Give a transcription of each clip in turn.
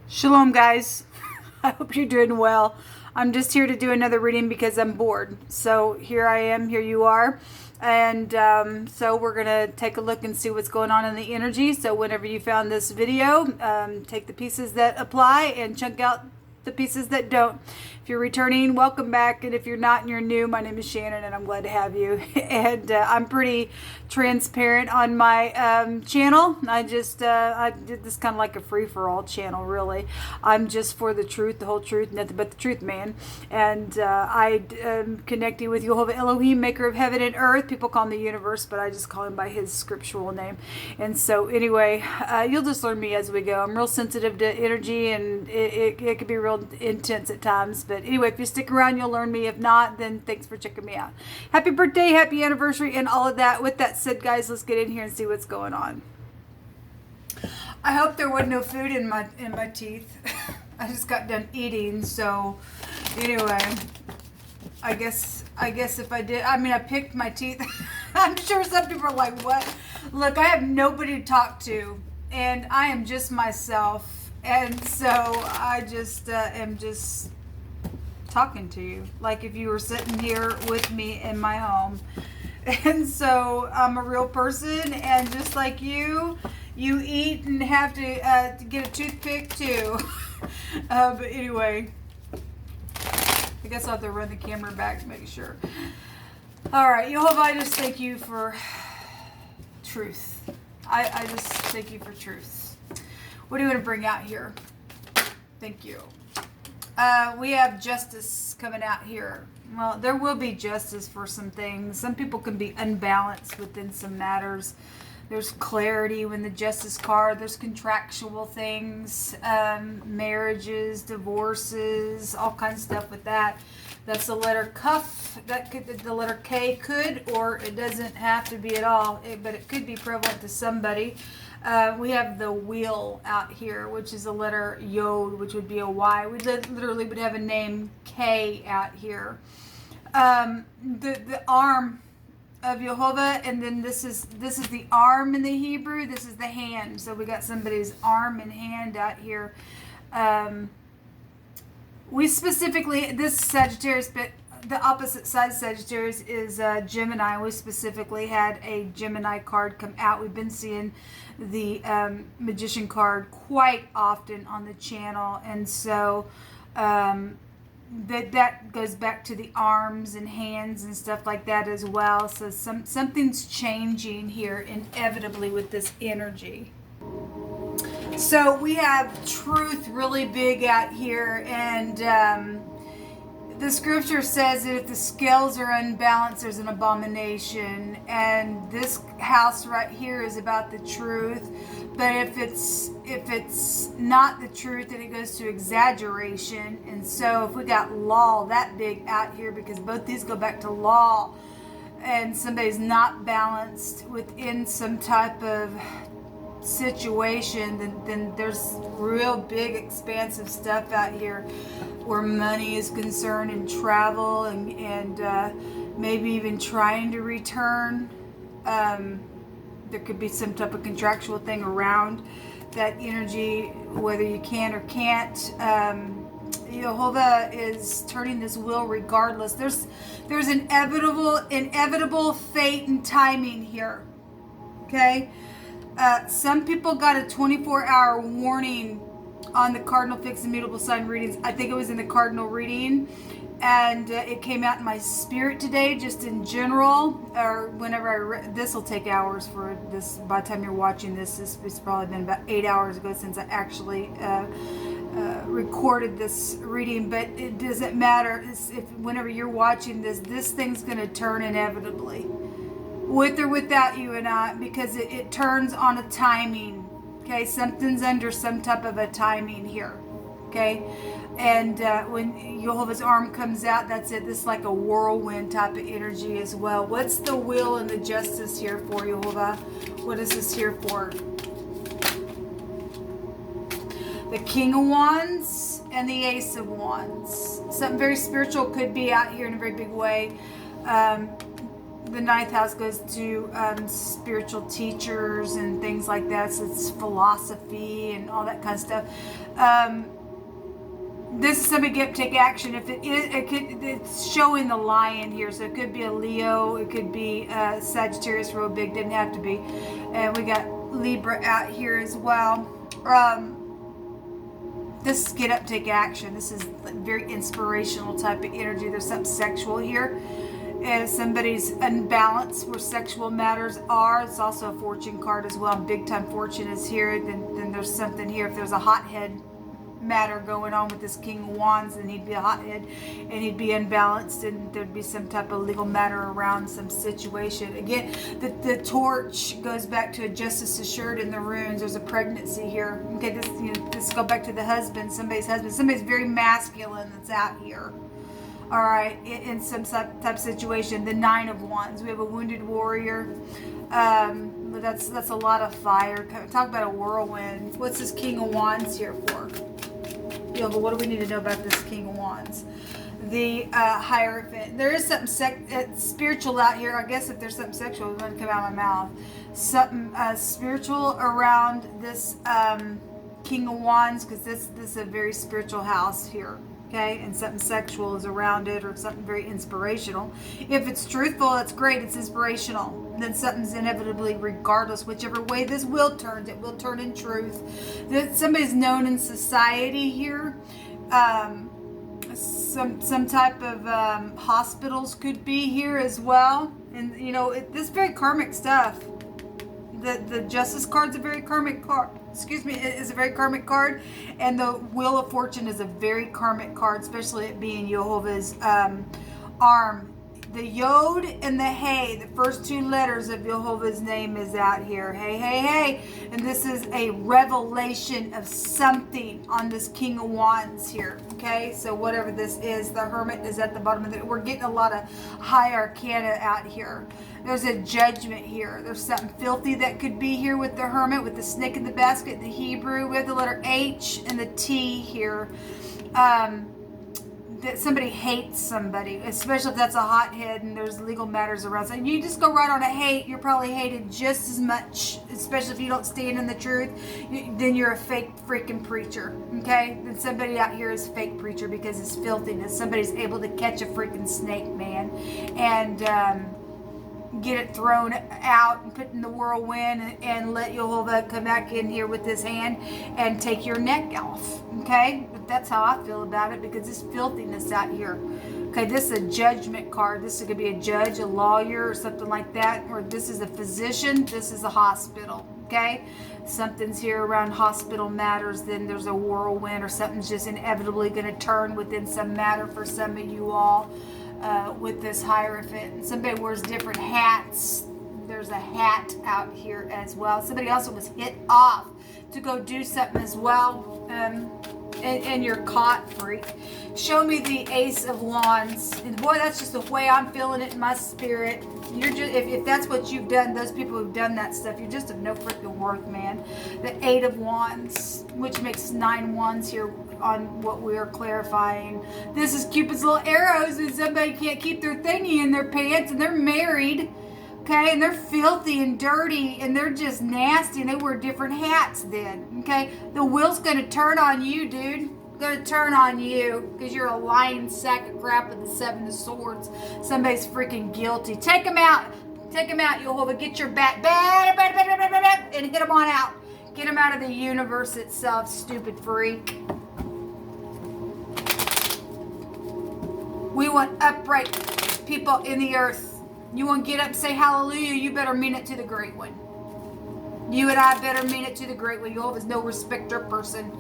Shalom, guys. I hope you're doing well. I'm just here to do another reading because I'm bored. So here I am, here you are. And so we're going to take a look and see what's going on in the energy. So whenever you found this video, take the pieces that apply and chunk out the pieces that don't. If you're returning, welcome back. And if you're not and you're new, my name is Shannon and I'm glad to have you. And I'm pretty transparent on my channel. I did this kind of like a free-for-all channel, really. I'm just for the truth, the whole truth, nothing but the truth, man. And I am connecting with Yehovah Elohim, maker of heaven and earth. People call him the universe, but I just call him by his scriptural name. And so anyway, you'll just learn me as we go. I'm real sensitive to energy, and it can be real intense at times. But anyway, if you stick around, you'll learn me. If not, then thanks for checking me out. Happy birthday, happy anniversary, and all of that. With that said, guys, let's get in here and see what's going on. I hope there wasn't no food in my teeth. I just got done eating, so anyway, I guess if I did, I picked my teeth. I'm sure some people are like, what? Look, I have nobody to talk to, and I am just myself, and so I just am just talking to you like if you were sitting here with me in my home. And so I'm a real person, and just like you eat and have to get a toothpick too. But anyway, I guess I'll have to run the camera back to make sure. All right, Yehovah, I just thank you for truth. I just thank you for truth. What do you want to bring out here? Thank you. We have justice coming out here. Well, there will be justice for some things. Some people can be unbalanced within some matters. There's clarity when the justice card. There's contractual things, marriages, divorces, all kinds of stuff with that. That's the letter cuff. That could, the letter K could, or it doesn't have to be at all, but it could be prevalent to somebody. We have the wheel out here, which is a letter Yod, which would be a Y. We literally would have a name K out here. The arm of Yehovah, and then this is the arm in the Hebrew. This is the hand. So we got somebody's arm and hand out here. We specifically, this Sagittarius, but the opposite side of Sagittarius is Gemini. We specifically had a Gemini card come out. We've been seeing the Magician card quite often on the channel, and so that goes back to the arms and hands and stuff like that as well. So something's changing here inevitably with this energy. So we have truth really big out here, and the scripture says that if the scales are unbalanced, there's an abomination. And this house right here is about the truth. But if it's not the truth, then it goes to exaggeration. And so if we got law that big out here, because both these go back to law, and somebody's not balanced within some type of situation, then there's real big expansive stuff out here where money is concerned, and travel, and maybe even trying to return. There could be some type of contractual thing around that energy, whether you can or can't. Yehovah is turning this wheel regardless. There's inevitable fate and timing here. Okay? Some people got a 24-hour warning on the Cardinal Fixed-Mutable sign readings. I think it was in the Cardinal reading, and it came out in my spirit today, just in general, or whenever this will take hours for this. By the time you're watching this, it's probably been about 8 hours ago since I actually recorded this reading, but it doesn't matter. Whenever you're watching this thing's going to turn inevitably, with or without you and I, because it turns on a timing. Okay, something's under some type of a timing here. Okay, and when Yehovah's arm comes out, that's it. This is like a whirlwind type of energy as well. What's the will and the justice here for Yehovah? What is this here for? The King of Wands and the Ace of Wands. Something very spiritual could be out here in a very big way. the ninth house goes to spiritual teachers and things like that. So it's philosophy and all that kind of stuff. This is somebody get take action. If it's showing the lion here, so it could be a Leo, it could be Sagittarius, real big, didn't have to be. And we got Libra out here as well. This is get up, take action. This is very inspirational type of energy. There's something sexual here. And somebody's unbalanced where sexual matters are. It's also a fortune card as well. Big time fortune is here. Then there's something here. If there's a hothead matter going on with this King of Wands, then he'd be a hothead and he'd be unbalanced, and there'd be some type of legal matter around some situation. Again, the torch goes back to a justice assured in the runes. There's a pregnancy here. Okay, this go back to the husband, somebody's very masculine that's out here. All right, in some type of situation. The Nine of Wands, we have a wounded warrior. But that's a lot of fire. Talk about a whirlwind. What's this King of Wands here for? But what do we need to know about this King of Wands? The Hierophant. There is something spiritual out here. I guess if there's something sexual, it's going to come out of my mouth. Something spiritual around this King of Wands, because this is a very spiritual house here. Okay, and something sexual is around it, or something very inspirational. If it's truthful, that's great. It's inspirational. Then something's inevitably, regardless, whichever way this will turn, it will turn in truth. That somebody's known in society here. Some type of hospitals could be here as well, and this is very karmic stuff. The Justice card's a very karmic card. It is a very karmic card, and the Wheel of Fortune is a very karmic card, especially it being Jehovah's arm. The Yod and the Hey, the first two letters of Jehovah's name is out here. Hey, hey, hey. And this is a revelation of something on this King of Wands here. Okay, so whatever this is, the Hermit is at the bottom of it. We're getting a lot of high arcana out here. There's a judgment here. There's something filthy that could be here with the Hermit, with the snake in the basket, the Hebrew. We have the letter H and the T here. That somebody hates somebody, especially if that's a hothead and there's legal matters around. So you just go right on a hate, you're probably hated just as much, especially if you don't stand in the truth. Then you're a fake freaking preacher, okay? Then somebody out here is fake preacher because it's filthiness. Somebody's able to catch a freaking snake, man, and get it thrown out and put in the whirlwind and let Jehovah come back in here with his hand and take your neck off. Okay, but that's how I feel about it, because this filthiness out here. Okay, this is a judgment card. This could be a judge, a lawyer, or something like that. Or this is a physician. This is a hospital. Okay, something's here around hospital matters. Then there's a whirlwind, or something's just inevitably going to turn within some matter for some of you all. With this Hierophant. Somebody wears different hats. There's a hat out here as well. Somebody also was hit off to go do something as well. And you're caught, freak. Show me the Ace of Wands. And boy, that's just the way I'm feeling it in my spirit. You're just, if that's what you've done, those people who've done that stuff, you're just of no freaking worth, man. The Eight of Wands, which makes 9 wands here on what we are clarifying. This is Cupid's little arrows, and somebody can't keep their thingy in their pants, and they're married, okay, and they're filthy and dirty, and they're just nasty, and they wear different hats then, okay? The wheel's going to turn on you, dude. Going to turn on you because you're a lying sack of crap with the 7 of Swords. Somebody's freaking guilty. Take them out. Take them out, Jehovah. Get your bat and get them on out. Get them out of the universe itself, stupid freak. We want upright people in the earth. You want to get up and say hallelujah, you better mean it to the great one. You and I better mean it to the great one. Jehovah's no respecter person.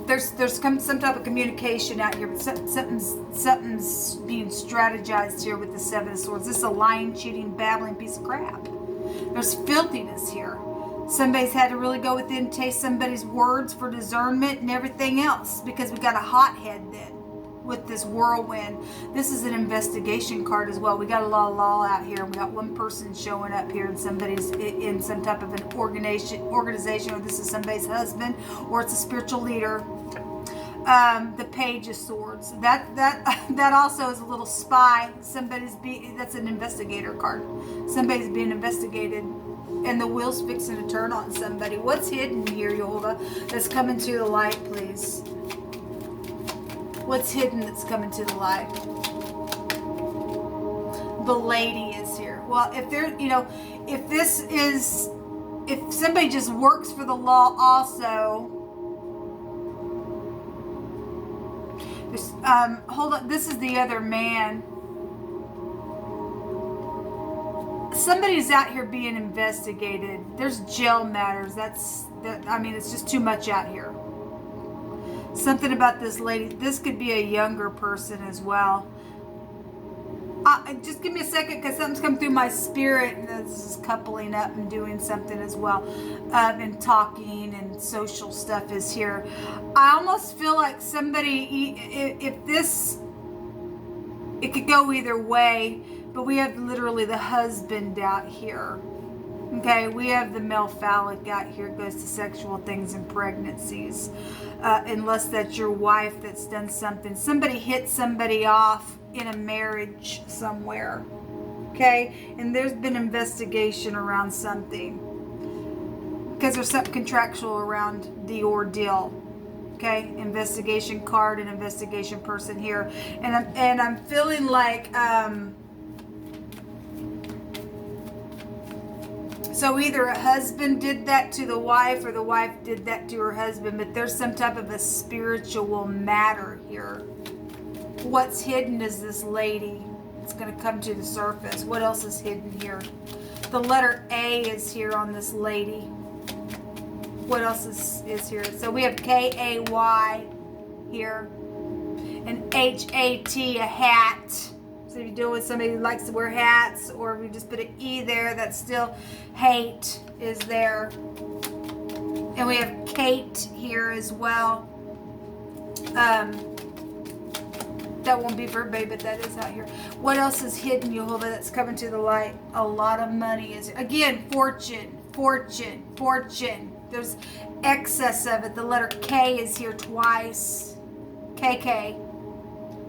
There's some type of communication out here, but something's being strategized here with the 7 of Swords. This is a lying, cheating, babbling piece of crap. There's filthiness here. Somebody's had to really go within, taste somebody's words for discernment and everything else, because we got a hothead then with this whirlwind. This is an investigation card as well. We got a lot of law out here. We got one person showing up here, and somebody's in some type of an organization, or this is somebody's husband, or it's a spiritual leader. The Page of Swords. That also is a little spy. That's an investigator card. Somebody's being investigated, and the wheel's fixing to turn on somebody. What's hidden here, Jehovah, that's coming to the light, please? What's hidden that's coming to the light? The Lady is here. Well, if somebody just works for the law also. Hold on, this is the other man. Somebody's out here being investigated. There's jail matters. It's just too much out here. Something about this lady. This could be a younger person as well. Just give me a second, because something's come through my spirit, and this is coupling up and doing something as well, and talking and social stuff is here. I almost feel like somebody, it could go either way, but we have literally the husband out here. Okay, we have the male phallic out here. It goes to sexual things and pregnancies, unless that's your wife that's done something. Somebody hit somebody off in a marriage somewhere, okay, and there's been investigation around something, because there's something contractual around the ordeal. Okay, investigation card and investigation person here, and I'm feeling like so either a husband did that to the wife or the wife did that to her husband, but there's some type of a spiritual matter here. What's hidden is this lady. It's going to come to the surface. What else is hidden here? The letter A is here on this lady. What else is here? So we have K-A-Y here. And H-A-T, a hat. So if you're dealing with somebody who likes to wear hats, or if you just put an E there, that's still hate is there. And we have Kate here as well. That won't be for everybody, but that is out here. What else is hidden, Jehovah, that's coming to the light? A lot of money is, again, fortune, fortune, fortune. There's excess of it. The letter K is here twice. KK.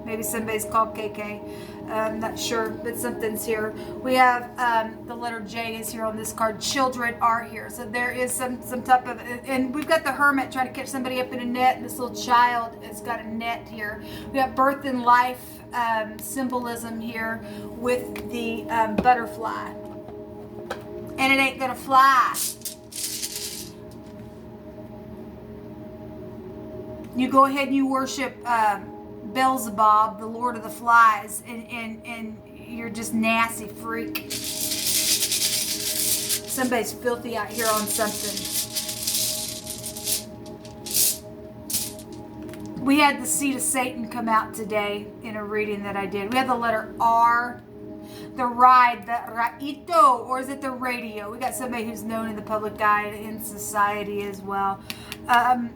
Maybe somebody's called KK. I'm not sure, but something's here. We have the letter J is here on this card. Children are here. So there is some type of, and we've got the Hermit trying to catch somebody up in a net, and this little child has got a net here. We have birth and life symbolism here with the butterfly. And it ain't gonna fly. You go ahead and you worship Beelzebub, the Lord of the Flies, and you're just nasty freak. Somebody's filthy out here on something. We had the seed of Satan come out today in a reading that I did. We had the letter R, the ride, the raito, or is it the radio? We got somebody who's known in the public eye in society as well.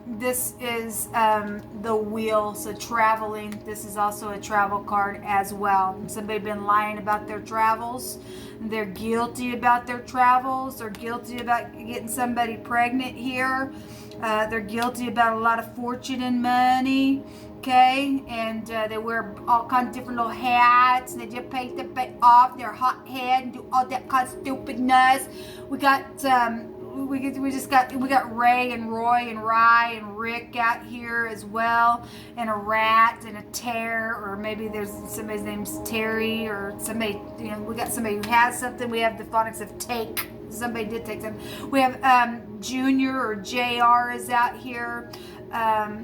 This is the wheel, so traveling. This is also a travel card as well. Somebody been lying about their travels. They're guilty about their travels. They're guilty about getting somebody pregnant here. They're guilty about a lot of fortune and money. Okay, and they wear all kinds of different little hats, and they just paint the face off their hot head and do all that kind of stupidness. We got we got Ray and Roy and Rye and Rick out here as well, and a rat and a tear, or maybe there's somebody's name's Terry, or somebody, we got somebody who has something. We have the phonics of take. Somebody did take something. We have Junior or JR is out here.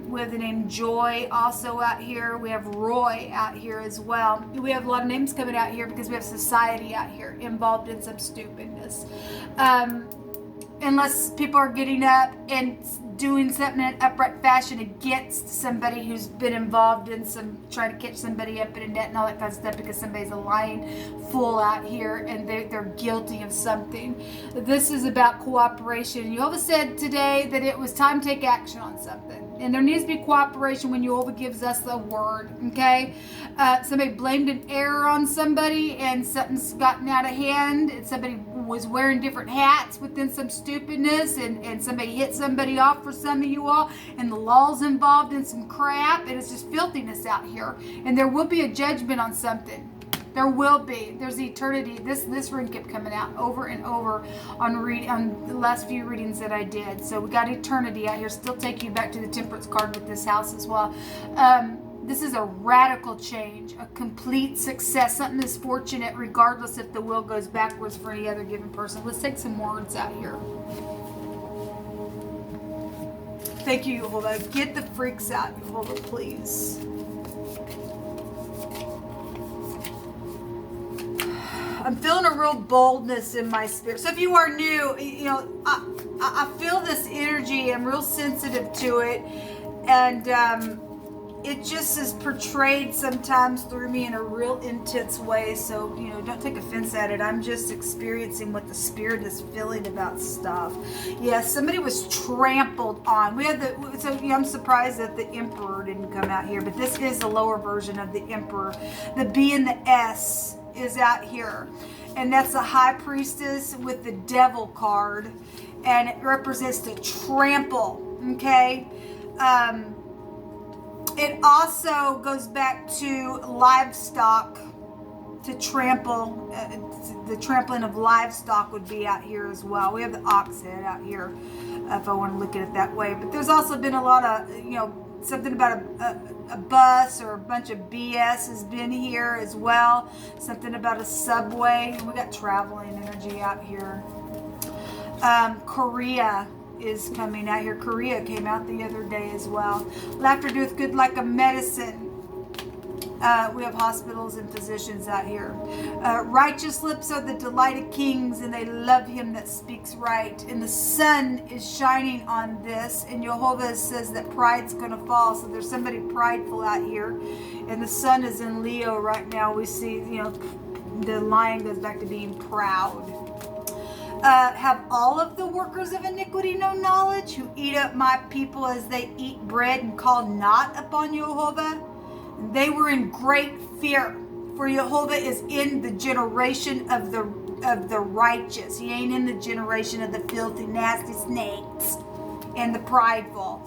We have the name Joy also out here. We have Roy out here as well. We have a lot of names coming out here because we have society out here involved in some stupidness. Unless people are getting up and doing something in an upright fashion against somebody who's been involved in some, trying to catch somebody up in a net and all that kind of stuff, because somebody's a lying fool out here and they're guilty of something. This is about cooperation. Jehovah said today that it was time to take action on something. And there needs to be cooperation when Jehovah gives us the word, okay? Somebody blamed an error on somebody and something's gotten out of hand, and somebody was wearing different hats within some stupidness, and somebody hit somebody off for some of you all, and the law's involved in some crap, and it's just filthiness out here. And there will be a judgment on something. There will be. There's eternity. This ring kept coming out over and over on the last few readings that I did. So we got eternity out here. Still take you back to the Temperance card with this house as well. This is a radical change, a complete success. Something is fortunate regardless if the wheel goes backwards for any other given person. Let's take some words out here. Thank you, Jehovah. Get the freaks out, Jehovah, please. I'm feeling a real boldness in my spirit. So if you are new, you know, I feel this energy. I'm real sensitive to it. And it just is portrayed sometimes through me in a real intense way. So, you know, don't take offense at it. I'm just experiencing what the spirit is feeling about stuff. Yeah, somebody was trampled on. So you know, I'm surprised that the Emperor didn't come out here, but this is the lower version of the Emperor. The B and the S is out here, and that's the High Priestess with the Devil card, and it represents to trample. Okay, it also goes back to livestock, to trample. The trampling of livestock would be out here as well. We have the ox head out here, if I want to look at it that way. But there's also been a lot of, you know, something about a bus or a bunch of BS has been here as well. Something about a subway. We got traveling energy out here. Korea is coming out here. Korea came out the other day as well. Laughter doeth good like a medicine. We have hospitals and physicians out here. Righteous lips are the delight of kings, and they love him that speaks right. And the sun is shining on this, and Jehovah says that pride's going to fall. So there's somebody prideful out here, and the sun is in Leo right now. We see, you know, the lion goes back to being proud. Have all of the workers of iniquity no knowledge, who eat up my people as they eat bread, and call not upon Jehovah? They were in great fear, for Jehovah is in the generation of the righteous. He ain't in the generation of the filthy, nasty snakes and the prideful.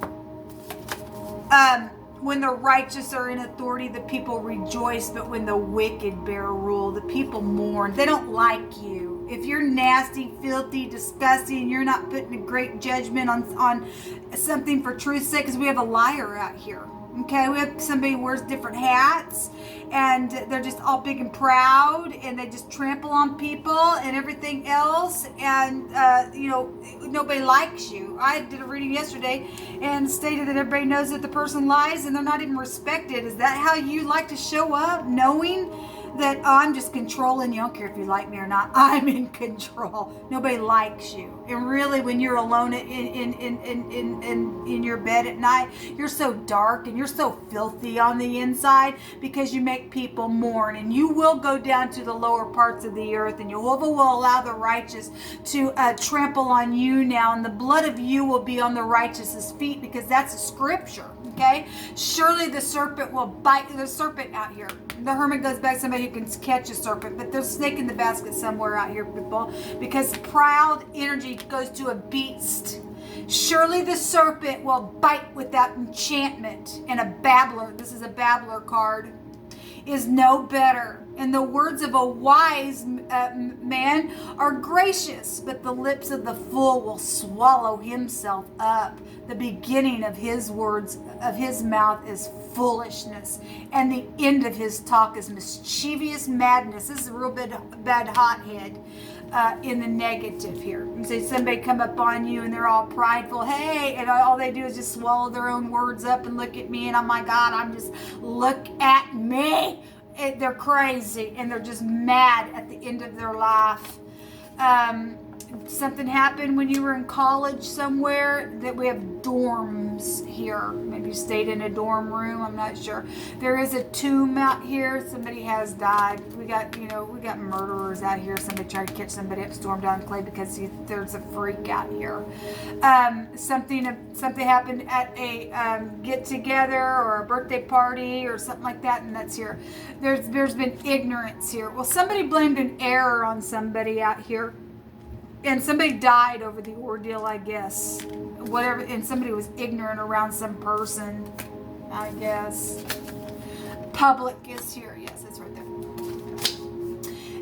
When the righteous are in authority, the people rejoice, but when the wicked bear rule, the people mourn. They don't like you. If you're nasty, filthy, disgusting, and you're not putting a great judgment on something for truth's sake, because we have a liar out here. Okay, we have somebody who wears different hats, and they're just all big and proud, and they just trample on people and everything else, and you know, nobody likes you. I did a reading yesterday and stated that everybody knows that the person lies and they're not even respected. Is that how you like to show up, knowing that, oh, I'm just controlling you? I don't care if you like me or not. I'm in control. Nobody likes you. And really, when you're alone in your bed at night, you're so dark and you're so filthy on the inside because you make people mourn. And you will go down to the lower parts of the earth, and Jehovah will allow the righteous to trample on you now, and the blood of you will be on the righteous's feet, because that's a scripture. Okay, surely the serpent will bite. The serpent out here. The hermit goes back to somebody who can catch a serpent, but there's a snake in the basket somewhere out here, people, because proud energy goes to a beast. Surely the serpent will bite without enchantment, and a babbler, this is a babbler card, is no better. And the words of a wise man are gracious, but the lips of the fool will swallow himself up. The beginning of his words, of his mouth, is foolishness, and the end of his talk is mischievous madness. This is a real bad hothead in the negative here. You say somebody come up on you and they're all prideful, hey, and all they do is just swallow their own words up and look at me, and oh my God, I'm just, look at me. They're crazy, and they're just mad at the end of their life. Something happened when you were in college somewhere, that we have dorms here. Maybe you stayed in a dorm room, I'm not sure. There is a tomb out here. Somebody has died. We got murderers out here. Somebody tried to catch somebody up, stormed down clay because there's a freak out here. Something happened at a get together or a birthday party or something like that, and that's here. There's been ignorance here. Well, somebody blamed an error on somebody out here. And somebody died over the ordeal, I guess. Whatever, and somebody was ignorant around some person, I guess. Public is here. Yes, it's right there.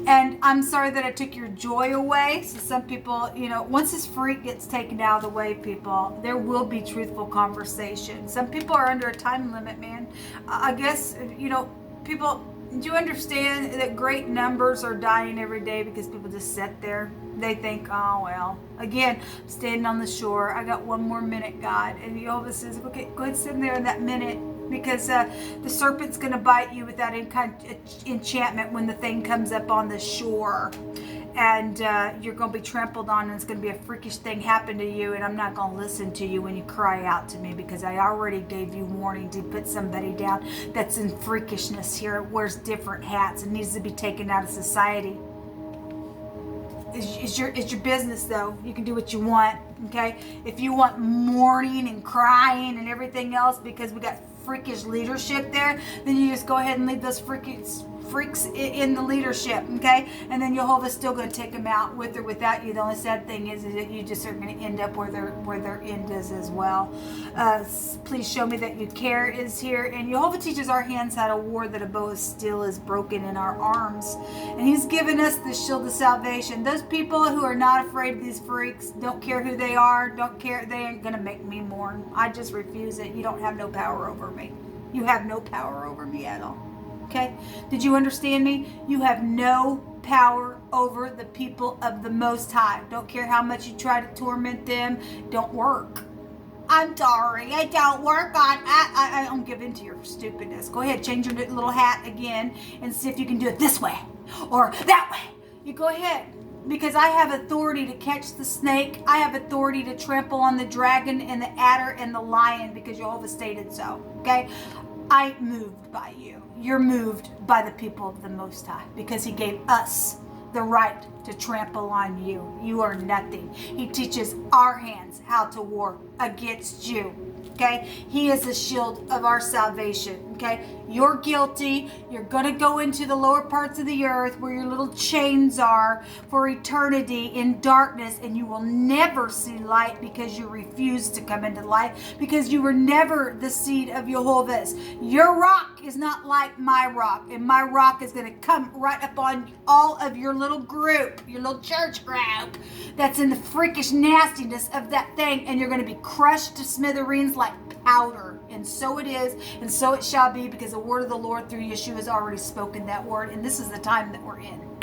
And I'm sorry that I took your joy away. So some people, you know, once this freak gets taken out of the way, people, there will be truthful conversation. Some people are under a time limit, man. I guess, you know, people, do you understand that great numbers are dying every day because people just sit there? They think, oh, well, again, I'm standing on the shore. I got one more minute, God. And Jehovah says, okay, go ahead, sit there in that minute, because the serpent's going to bite you with that enchantment when the thing comes up on the shore. And you're going to be trampled on, and it's going to be a freakish thing happen to you, and I'm not going to listen to you when you cry out to me, because I already gave you warning to put somebody down that's in freakishness here, wears different hats, and needs to be taken out of society. It's your business, though. You can do what you want, okay? If you want mourning and crying and everything else because we got freakish leadership there, then you just go ahead and leave those freaks in the leadership, okay? And then Jehovah's still going to take them out with or without you. The only sad thing is that you just are going to end up where their end is as well. Please show me that you care is here. And Jehovah teaches our hands how to war, that a bow of steel is broken in our arms. And he's given us the shield of salvation. Those people who are not afraid of these freaks, don't care who they are, don't care, they ain't going to make me mourn. I just refuse it. You don't have no power over me. You have no power over me at all. Okay? Did you understand me? You have no power over the people of the Most High. Don't care how much you try to torment them. Don't work. I'm sorry. I don't work on. I don't give in to your stupidness. Go ahead, change your little hat again and see if you can do it this way or that way. You go ahead. Because I have authority to catch the snake. I have authority to trample on the dragon and the adder and the lion, because Jehovah stated so. Okay? I'm moved by you. You're moved by the people of the Most High, because he gave us the right to trample on you. You are nothing. He teaches our hands how to war against you. Okay? He is the shield of our salvation. Okay? You're guilty. You're going to go into the lower parts of the earth where your little chains are for eternity in darkness, and you will never see light because you refuse to come into light, because you were never the seed of Jehovah's. Your rock is not like my rock, and my rock is going to come right up on all of your little group, your little church group that's in the freakish nastiness of that thing, and you're going to be crushed to smithereens like powder. And so it is, and so it shall be, because the word of the Lord through Yeshua has already spoken that word, and this is the time that we're in.